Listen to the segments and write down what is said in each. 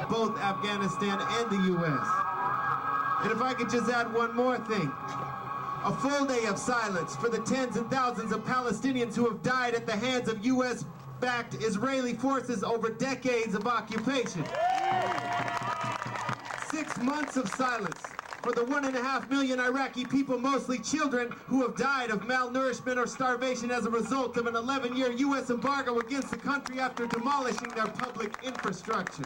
Both Afghanistan and the U.S. And if I could just add one more thing. A full day of silence for the tens and thousands of Palestinians who have died at the hands of U.S.-backed Israeli forces over decades of occupation. 6 months of silence for the 1.5 million Iraqi people, mostly children, who have died of malnourishment or starvation as a result of an 11-year U.S. embargo against the country after demolishing their public infrastructure.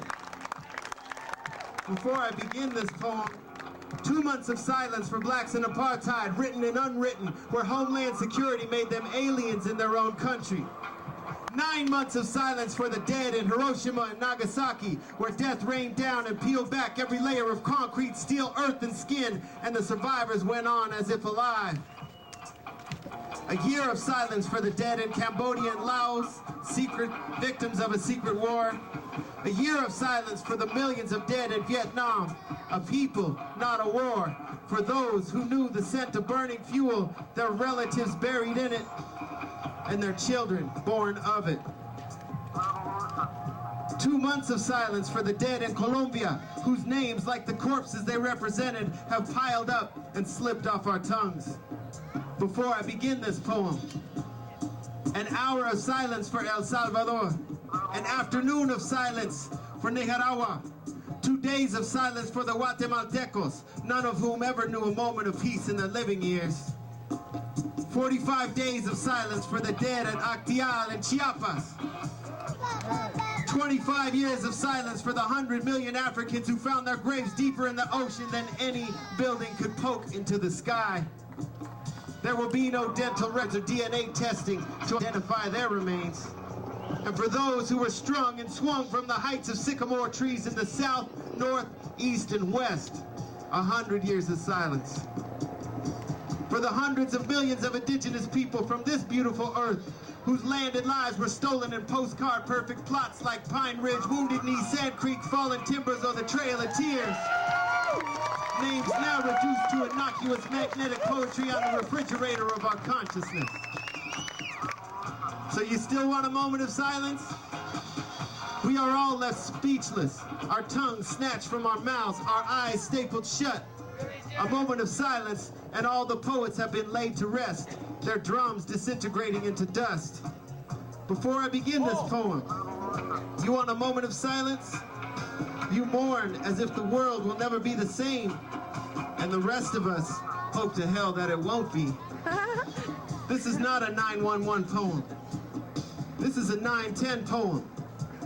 Before I begin this poem, 2 months of silence for blacks in apartheid, written and unwritten, where Homeland Security made them aliens in their own country. 9 months of silence for the dead in Hiroshima and Nagasaki, where death rained down and peeled back every layer of concrete, steel, earth, and skin, and the survivors went on as if alive. A year of silence for the dead in Cambodia and Laos, secret victims of a secret war. A year of silence for the millions of dead in Vietnam, a people, not a war. For those who knew the scent of burning fuel, their relatives buried in it, and their children born of it. 2 months of silence for the dead in Colombia, whose names, like the corpses they represented, have piled up and slipped off our tongues. Before I begin this poem, an hour of silence for El Salvador, an afternoon of silence for Nicaragua, 2 days of silence for the Guatemaltecos, none of whom ever knew a moment of peace in their living years. 45 days of silence for the dead at Actial and Chiapas. 25 years of silence for the 100 million Africans who found their graves deeper in the ocean than any building could poke into the sky. There will be no dental records or DNA testing to identify their remains. And for those who were strung and swung from the heights of sycamore trees in the south, north, east, and west, 100 years of silence. For the hundreds of millions of indigenous people from this beautiful earth, whose land and lives were stolen in postcard-perfect plots like Pine Ridge, Wounded Knee, Sand Creek, Fallen Timbers, or the Trail of Tears. Names now reduced to innocuous magnetic poetry on the refrigerator of our consciousness. So you still want a moment of silence? We are all left speechless, our tongues snatched from our mouths, our eyes stapled shut. A moment of silence, and all the poets have been laid to rest, their drums disintegrating into dust. Before I begin this poem, you want a moment of silence? You mourn as if the world will never be the same, and the rest of us hope to hell that it won't be. This is not a 911 poem. This is a 910 poem,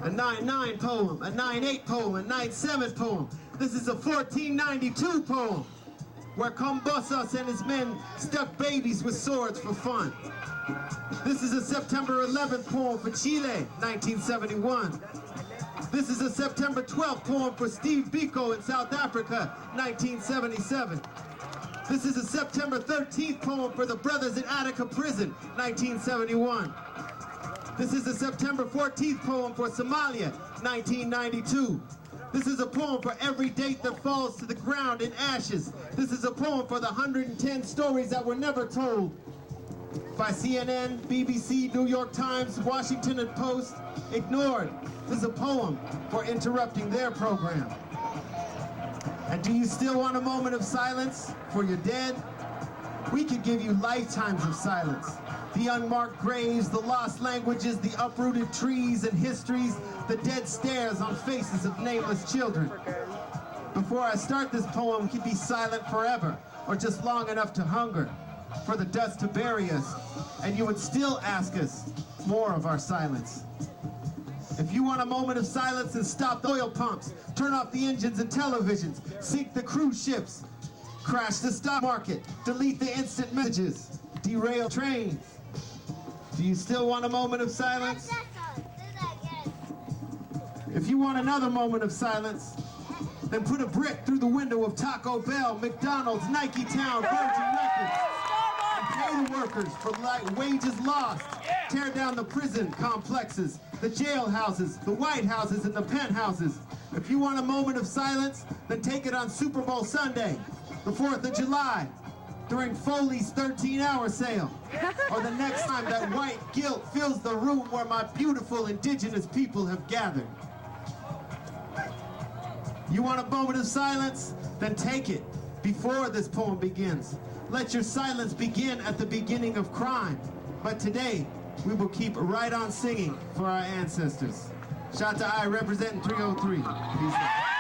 a 99 poem, a 98 poem, a 97 poem. This is a 1492 poem, where Combosas and his men stuck babies with swords for fun. This is a September 11th poem for Chile, 1971. This is a September 12th poem for Steve Biko in South Africa, 1977. This is a September 13th poem for the Brothers in Attica Prison, 1971. This is a September 14th poem for Somalia, 1992. This is a poem for every date that falls to the ground in ashes. This is a poem for the 110 stories that were never told by CNN, BBC, New York Times, Washington Post, ignored. This is a poem for interrupting their program. And do you still want a moment of silence for your dead? We could give you lifetimes of silence. The unmarked graves, the lost languages, the uprooted trees and histories, the dead stares on faces of nameless children. Before I start this poem, we could be silent forever, or just long enough to hunger, for the dust to bury us, and you would still ask us more of our silence. If you want a moment of silence, then stop the oil pumps, turn off the engines and televisions, sink the cruise ships, crash the stock market, delete the instant messages, derail trains. Do you still want a moment of silence? If you want another moment of silence, then put a brick through the window of Taco Bell, McDonald's, Nike Town, Virgin Records, and pay the workers for wages lost. Tear down the prison complexes, the jailhouses, the White Houses, and the penthouses. If you want a moment of silence, then take it on Super Bowl Sunday, the 4th of July. during Foley's 13-hour sale, or the next time that white guilt fills the room where my beautiful indigenous people have gathered. You want a moment of silence? Then take it before this poem begins. Let your silence begin at the beginning of crime. But today, we will keep right on singing for our ancestors. Shatta-I representing 303. Peace out.